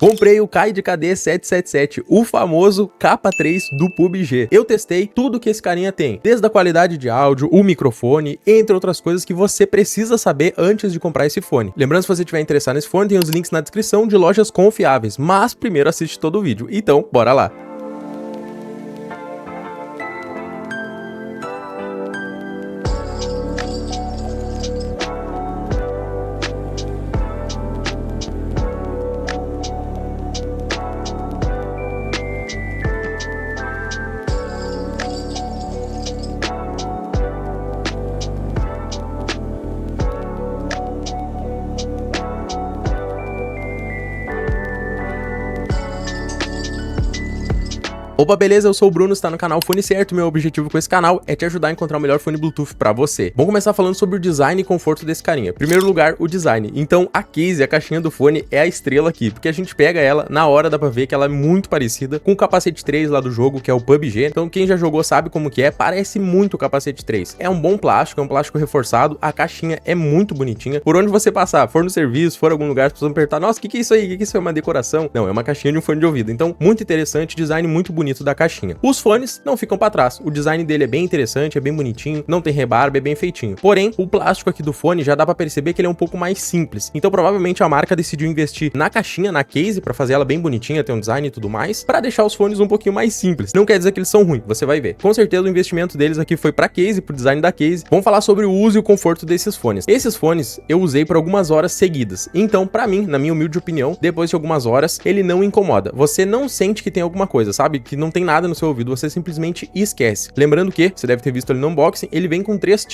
Comprei o Kaid KD777, o famoso capa 3 do PUBG. Eu testei tudo que esse carinha tem, desde a qualidade de áudio, o microfone, entre outras coisas que você precisa saber antes de comprar esse fone. Lembrando, se você estiver interessado nesse fone, tem os links na descrição de lojas confiáveis, mas primeiro assiste todo o vídeo. Então, bora lá! Opa, beleza? Eu sou o Bruno, está no canal Fone Certo. Meu objetivo com esse canal é te ajudar a encontrar o melhor fone Bluetooth pra você. Vamos começar falando sobre o design e conforto desse carinha. Primeiro lugar, o design. Então, a case, a caixinha do fone, é a estrela aqui, porque a gente pega ela, na hora dá pra ver que ela é muito parecida com o capacete 3 lá do jogo, que é o PUBG. Então, quem já jogou sabe como que é, parece muito o capacete 3. É um bom plástico, é um plástico reforçado, a caixinha é muito bonitinha. Por onde você passar, for no serviço, for em algum lugar, as pessoas vão perguntar, nossa, o que é isso aí? O que é isso? É uma decoração? Não, é uma caixinha de um fone de ouvido. Então, muito interessante, design muito bonito da caixinha. Os fones não ficam para trás, o design dele é bem interessante, é bem bonitinho, não tem rebarba, é bem feitinho. Porém, o plástico aqui do fone já dá para perceber que ele é um pouco mais simples. Então, provavelmente a marca decidiu investir na caixinha, na case, para fazer ela bem bonitinha, ter um design e tudo mais, para deixar os fones um pouquinho mais simples. Não quer dizer que eles são ruins, você vai ver. Com certeza o investimento deles aqui foi para case, pro design da case. Vamos falar sobre o uso e o conforto desses fones. Esses fones eu usei por algumas horas seguidas. Então, para mim, na minha humilde opinião, depois de algumas horas, ele não incomoda. Você não sente que tem alguma coisa, sabe? Que não tem nada no seu ouvido, você simplesmente esquece. Lembrando que, você deve ter visto ali no unboxing, ele vem com três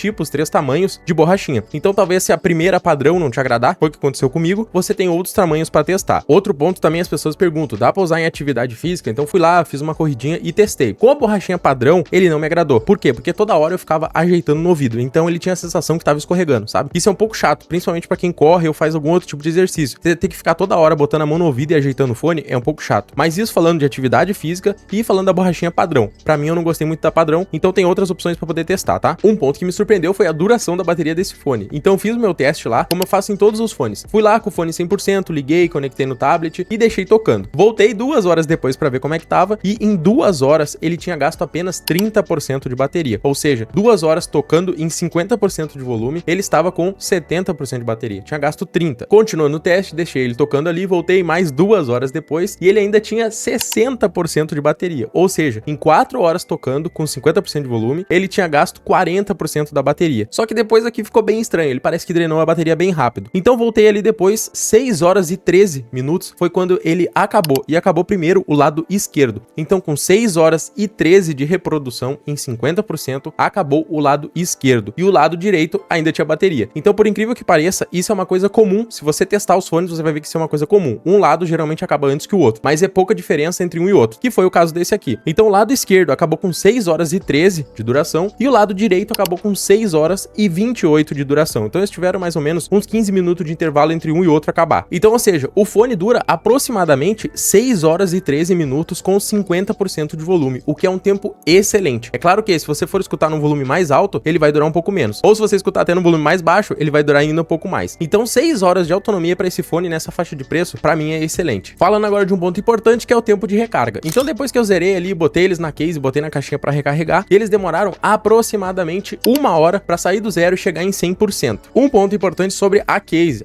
tamanhos de borrachinha. Então talvez se a primeira padrão não te agradar, foi o que aconteceu comigo, você tem outros tamanhos para testar. Outro ponto também, as pessoas perguntam, dá pra usar em atividade física? Então fui lá, fiz uma corridinha e testei. Com a borrachinha padrão, ele não me agradou. Por quê? Porque toda hora eu ficava ajeitando no ouvido, então ele tinha a sensação que tava escorregando, sabe? Isso é um pouco chato, principalmente para quem corre ou faz algum outro tipo de exercício. Você ter que ficar toda hora botando a mão no ouvido e ajeitando o fone é um pouco chato. Mas isso falando de atividade física e falando da borrachinha padrão. Pra mim eu não gostei muito da padrão, então tem outras opções pra poder testar, tá? Um ponto que me surpreendeu foi a duração da bateria desse fone. Então eu fiz o meu teste lá, como eu faço em todos os fones. Fui lá com o fone 100%, liguei, conectei no tablet e deixei tocando. Voltei 2 horas depois pra ver como é que tava e em 2 horas ele tinha gasto apenas 30% de bateria. Ou seja, 2 horas tocando em 50% de volume, ele estava com 70% de bateria. Tinha gasto 30%. Continuando no teste, deixei ele tocando ali, voltei mais 2 horas depois e ele ainda tinha 60% de bateria. Ou seja, em 4 horas tocando com 50% de volume, ele tinha gasto 40% da bateria. Só que depois aqui ficou bem estranho, ele parece que drenou a bateria bem rápido. Então voltei ali depois, 6 horas e 13 minutos foi quando ele acabou. E acabou primeiro o lado esquerdo. Então com 6 horas e 13 de reprodução em 50%, acabou o lado esquerdo. E o lado direito ainda tinha bateria. Então por incrível que pareça, isso é uma coisa comum. Se você testar os fones, você vai ver que isso é uma coisa comum. Um lado geralmente acaba antes que o outro, mas é pouca diferença entre um e outro, que foi o caso desse aqui. Então o lado esquerdo acabou com 6 horas e 13 de duração e o lado direito acabou com 6 horas e 28 de duração. Então eles tiveram mais ou menos uns 15 minutos de intervalo entre um e outro acabar. Então, ou seja, o fone dura aproximadamente 6 horas e 13 minutos com 50% de volume, o que é um tempo excelente. É claro que se você for escutar num volume mais alto, ele vai durar um pouco menos. Ou se você escutar até num volume mais baixo, ele vai durar ainda um pouco mais. Então 6 horas de autonomia para esse fone nessa faixa de preço, para mim é excelente. Falando agora de um ponto importante, que é o tempo de recarga. Então depois que eu zerei ali, botei eles na case, botei na caixinha para recarregar, eles demoraram aproximadamente 1 hora para sair do zero e chegar em 100%. Um ponto importante sobre a case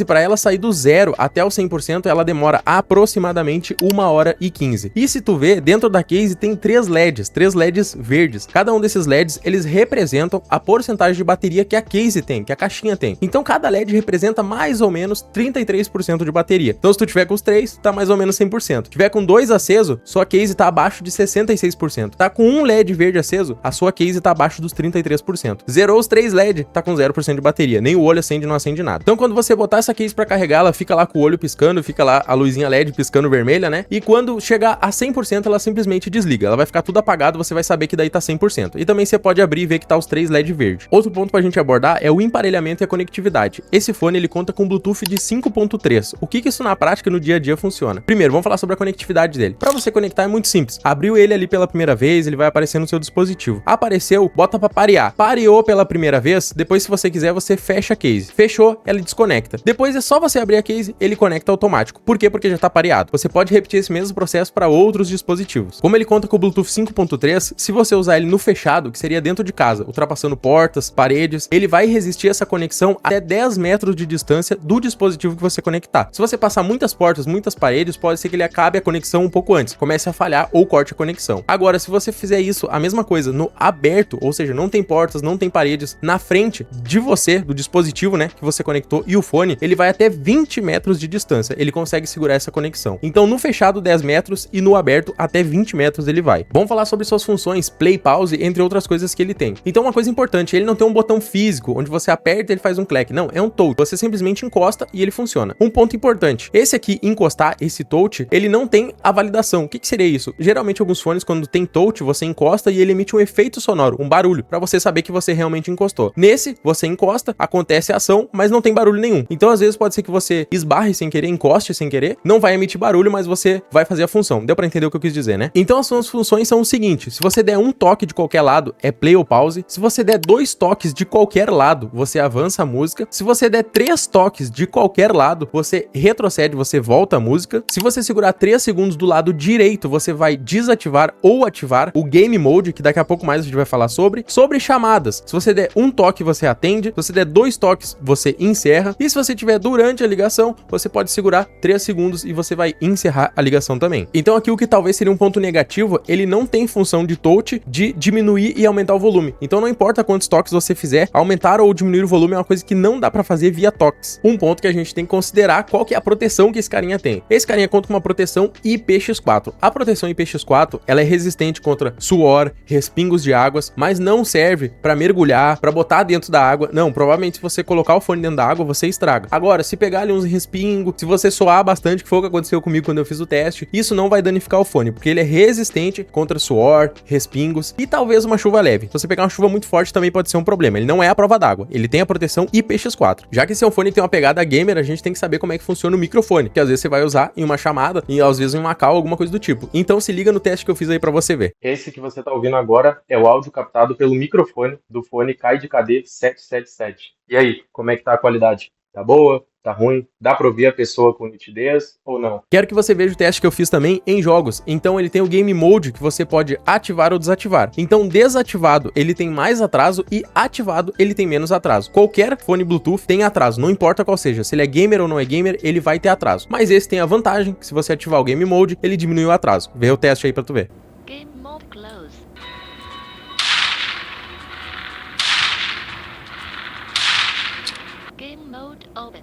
para ela sair do zero até o 100%, ela demora aproximadamente 1 hora e 15. E se tu vê, dentro da case tem 3 LEDs verdes. Cada um desses LEDs, eles representam a porcentagem de bateria que a case tem, que a caixinha tem. Então cada LED representa mais ou menos 33% de bateria. Então se tu tiver com os 3, tá mais ou menos 100%. Se tiver com 2 aceso, sua case tá abaixo de 66%. Tá com um LED verde aceso, a sua case tá abaixo dos 33%. Zerou os 3 LED, tá com 0% de bateria. Nem o olho acende, não acende nada. Então quando você botar essa case pra carregar, ela fica lá com o olho piscando, fica lá a luzinha LED piscando vermelha, né? E quando chegar a 100%, ela simplesmente desliga. Ela vai ficar tudo apagado, você vai saber que daí tá 100%. E também você pode abrir e ver que tá os 3 LED verde. Outro ponto pra gente abordar é o emparelhamento e a conectividade. Esse fone, ele conta com Bluetooth de 5.3. O que isso na prática, no dia a dia, funciona? Primeiro, vamos falar sobre a conectividade dele. Pra você conectar é muito muito simples. Abriu ele ali pela primeira vez, ele vai aparecer no seu dispositivo. Apareceu, bota pra parear. Pareou pela primeira vez, depois se você quiser, você fecha a case. Fechou, ela desconecta. Depois é só você abrir a case, ele conecta automático. Por quê? Porque já tá pareado. Você pode repetir esse mesmo processo para outros dispositivos. Como ele conta com o Bluetooth 5.3, se você usar ele no fechado, que seria dentro de casa, ultrapassando portas, paredes, ele vai resistir essa conexão até 10 metros de distância do dispositivo que você conectar. Se você passar muitas portas, muitas paredes, pode ser que ele acabe a conexão um pouco antes, comece a falhar ou corte a conexão. Agora, se você fizer isso, a mesma coisa, no aberto, ou seja, não tem portas, não tem paredes, na frente de você, do dispositivo, né, que você conectou e o fone, ele vai até 20 metros de distância, ele consegue segurar essa conexão. Então, no fechado 10 metros e no aberto até 20 metros ele vai. Vamos falar sobre suas funções, play, pause, entre outras coisas que ele tem. Então, uma coisa importante, ele não tem um botão físico, onde você aperta e ele faz um clack. Não, é um touch. Você simplesmente encosta e ele funciona. Um ponto importante, esse aqui, encostar, esse touch, ele não tem a validação. O que seria isso? Geralmente, alguns fones, quando tem touch, você encosta e ele emite um efeito sonoro, um barulho, para você saber que você realmente encostou. Nesse, você encosta, acontece a ação, mas não tem barulho nenhum. Então, às vezes, pode ser que você esbarre sem querer, encoste sem querer, não vai emitir barulho, mas você vai fazer a função. Deu pra entender o que eu quis dizer, né? Então, as suas funções são o seguinte: se você der um toque de qualquer lado, é play ou pause. Se você der 2 toques de qualquer lado, você avança a música. Se você der 3 toques de qualquer lado, você retrocede, você volta a música. Se você segurar 3 segundos do lado direito, você vai desativar ou ativar o Game Mode, que daqui a pouco mais a gente vai falar sobre chamadas. Se você der um toque, você atende. Se você der 2 toques, você encerra. E se você tiver durante a ligação, você pode segurar 3 segundos e você vai encerrar a ligação também. Então aqui o que talvez seria um ponto negativo, ele não tem função de touch de diminuir e aumentar o volume. Então não importa quantos toques você fizer, aumentar ou diminuir o volume é uma coisa que não dá pra fazer via toques. Um ponto que a gente tem que considerar, qual que é a proteção que esse carinha tem. Esse carinha conta com uma proteção IPX4. A proteção IPX4, ela é resistente contra suor, respingos de águas, mas não serve pra mergulhar, pra botar dentro da água. Não, provavelmente se você colocar o fone dentro da água, você estraga. Agora, se pegar ali uns respingos, se você suar bastante, que foi o que aconteceu comigo quando eu fiz o teste, isso não vai danificar o fone, porque ele é resistente contra suor, respingos e talvez uma chuva leve. Se você pegar uma chuva muito forte também pode ser um problema. Ele não é a prova d'água, ele tem a proteção IPX4. Já que esse é um fone que tem uma pegada gamer, a gente tem que saber como é que funciona o microfone, que às vezes você vai usar em uma chamada e às vezes em uma call, alguma coisa do tipo. Então se liga no teste que eu fiz aí pra você ver. Esse que você tá ouvindo agora é o áudio captado pelo microfone do fone Kaid KD 777. E aí, como é que tá a qualidade? Tá boa? Tá ruim? Dá pra ouvir a pessoa com nitidez ou não? Quero que você veja o teste que eu fiz também em jogos. Então ele tem o Game Mode que você pode ativar ou desativar. Então desativado ele tem mais atraso e ativado ele tem menos atraso. Qualquer fone Bluetooth tem atraso, não importa qual seja. Se ele é gamer ou não é gamer, ele vai ter atraso. Mas esse tem a vantagem que se você ativar o Game Mode, ele diminui o atraso. Vê o teste aí pra tu ver. Game Mode Close. Game Mode Open.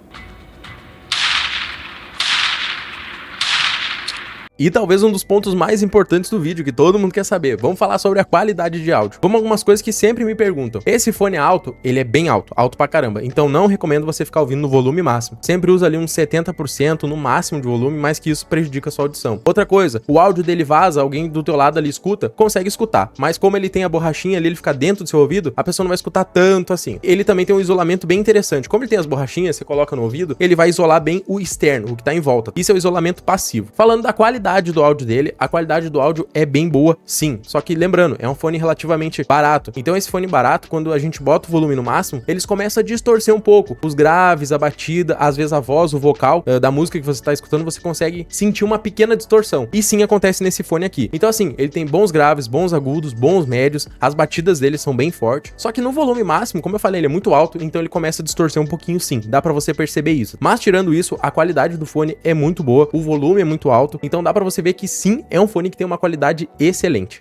E talvez um dos pontos mais importantes do vídeo que todo mundo quer saber. Vamos falar sobre a qualidade de áudio. Vamos a algumas coisas que sempre me perguntam. Esse fone alto, ele é bem alto, alto pra caramba. Então não recomendo você ficar ouvindo no volume máximo. Sempre usa ali uns 70% no máximo de volume, mais que isso prejudica a sua audição. Outra coisa, o áudio dele vaza, alguém do teu lado ali escuta, consegue escutar. Mas como ele tem a borrachinha ali, ele fica dentro do seu ouvido, a pessoa não vai escutar tanto assim. Ele também tem um isolamento bem interessante. Como ele tem as borrachinhas, você coloca no ouvido, ele vai isolar bem o externo, o que tá em volta. Isso é o isolamento passivo. Falando da qualidade do áudio dele, a qualidade do áudio é bem boa, sim. Só que lembrando, é um fone relativamente barato. Então esse fone barato, quando a gente bota o volume no máximo, eles começam a distorcer um pouco. Os graves, a batida, às vezes a voz, o vocal da música que você está escutando, você consegue sentir uma pequena distorção. E sim, acontece nesse fone aqui. Então assim, ele tem bons graves, bons agudos, bons médios, as batidas dele são bem fortes. Só que no volume máximo, como eu falei, ele é muito alto, então ele começa a distorcer um pouquinho sim. Dá pra você perceber isso. Mas tirando isso, a qualidade do fone é muito boa, o volume é muito alto, então dá pra você ver que sim, é um fone que tem uma qualidade excelente.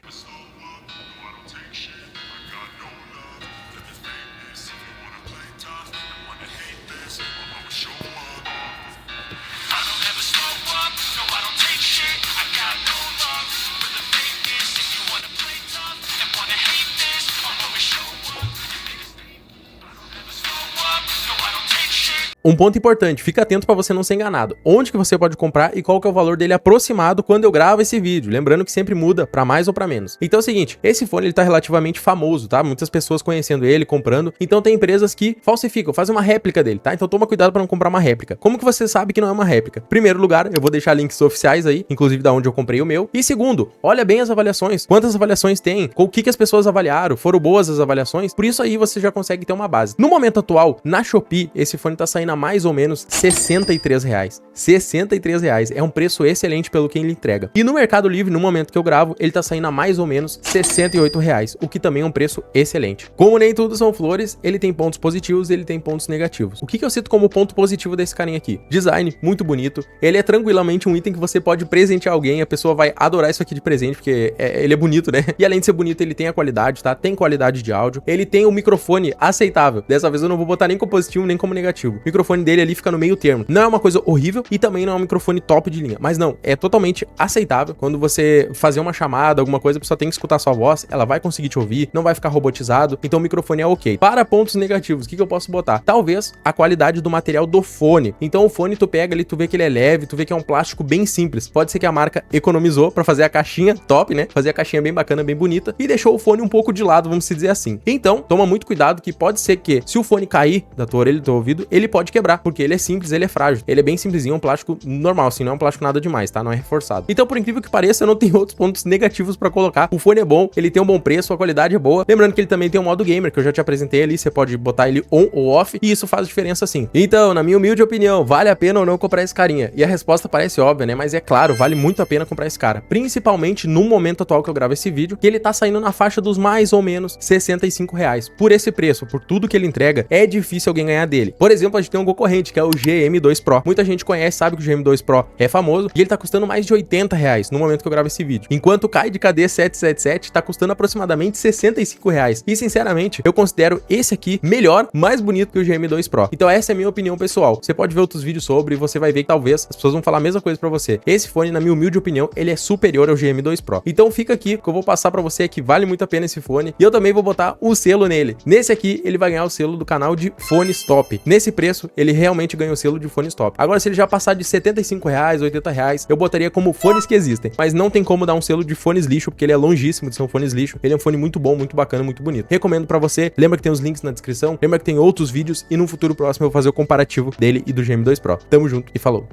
Um ponto importante, fica atento para você não ser enganado. Onde que você pode comprar e qual que é o valor dele aproximado quando eu gravo esse vídeo? Lembrando que sempre muda para mais ou para menos. Então é o seguinte, esse fone ele tá relativamente famoso, tá? Muitas pessoas conhecendo ele, comprando. Então tem empresas que falsificam, fazem uma réplica dele, tá? Então toma cuidado para não comprar uma réplica. Como que você sabe que não é uma réplica? Primeiro lugar, eu vou deixar links oficiais aí, inclusive da onde eu comprei o meu. E segundo, olha bem as avaliações. Quantas avaliações tem? O que as pessoas avaliaram? Foram boas as avaliações? Por isso aí você já consegue ter uma base. No momento atual, na Shopee, esse fone tá saindo a mais ou menos R$63. R$63. É um preço excelente pelo que ele entrega. E no Mercado Livre, no momento que eu gravo, ele tá saindo a mais ou menos R$68, o que também é um preço excelente. Como nem tudo são flores, ele tem pontos positivos e ele tem pontos negativos. O que eu cito como ponto positivo desse carinha aqui? Design, muito bonito. Ele é tranquilamente um item que você pode presentear alguém, a pessoa vai adorar isso aqui de presente, porque ele é bonito, né? E além de ser bonito, ele tem a qualidade, tá? Tem qualidade de áudio. Ele tem um microfone aceitável. Dessa vez eu não vou botar nem como positivo, nem como negativo. O microfone dele ali fica no meio termo. Não é uma coisa horrível e também não é um microfone top de linha. Mas não, é totalmente aceitável. Quando você fazer uma chamada, alguma coisa, a pessoa tem que escutar sua voz, ela vai conseguir te ouvir, não vai ficar robotizado. Então o microfone é ok. Para pontos negativos, o que eu posso botar? Talvez a qualidade do material do fone. Então o fone tu pega ali, tu vê que ele é leve, tu vê que é um plástico bem simples. Pode ser que a marca economizou pra fazer a caixinha top, né? Fazer a caixinha bem bacana, bem bonita e deixou o fone um pouco de lado, vamos dizer assim. Então, toma muito cuidado que pode ser que se o fone cair da tua orelha, do teu ouvido, ele pode quebrar, porque ele é simples, ele é frágil. Ele é bem simplesinho, é um plástico normal, assim, não é um plástico nada demais, tá? Não é reforçado. Então, por incrível que pareça, eu não tenho outros pontos negativos pra colocar. O fone é bom, ele tem um bom preço, a qualidade é boa. Lembrando que ele também tem um modo gamer, que eu já te apresentei ali, você pode botar ele on ou off, e isso faz diferença sim. Então, na minha humilde opinião, vale a pena ou não comprar esse carinha? E a resposta parece óbvia, né? Mas é claro, vale muito a pena comprar esse cara. Principalmente no momento atual que eu gravo esse vídeo, que ele tá saindo na faixa dos mais ou menos R$65. Por esse preço, por tudo que ele entrega, é difícil alguém ganhar dele. Por exemplo, a gente tem um concorrente, que é o GM2 Pro. Muita gente conhece, sabe que o GM2 Pro é famoso, e ele tá custando mais de R$80 no momento que eu gravo esse vídeo. Enquanto o Kai de KD 777 tá custando aproximadamente R$65. E sinceramente, eu considero esse aqui melhor, mais bonito que o GM2 Pro. Então essa é a minha opinião pessoal. Você pode ver outros vídeos sobre e você vai ver que talvez as pessoas vão falar a mesma coisa pra você. Esse fone, na minha humilde opinião, ele é superior ao GM2 Pro. Então fica aqui que eu vou passar pra você que vale muito a pena esse fone. E eu também vou botar o selo nele. Nesse aqui, ele vai ganhar o selo do canal de Fones Top. Nesse preço, ele realmente ganha o selo de Fones Top. Agora, se ele já passar de R$75, R$80, eu botaria como fones que existem. Mas não tem como dar um selo de fones lixo, porque ele é longíssimo de ser um fones lixo. Ele é um fone muito bom, muito bacana, muito bonito. Recomendo pra você. Lembra que tem os links na descrição. Lembra que tem outros vídeos e no futuro próximo eu vou fazer o comparativo dele e do GM2 Pro. Tamo junto e falou!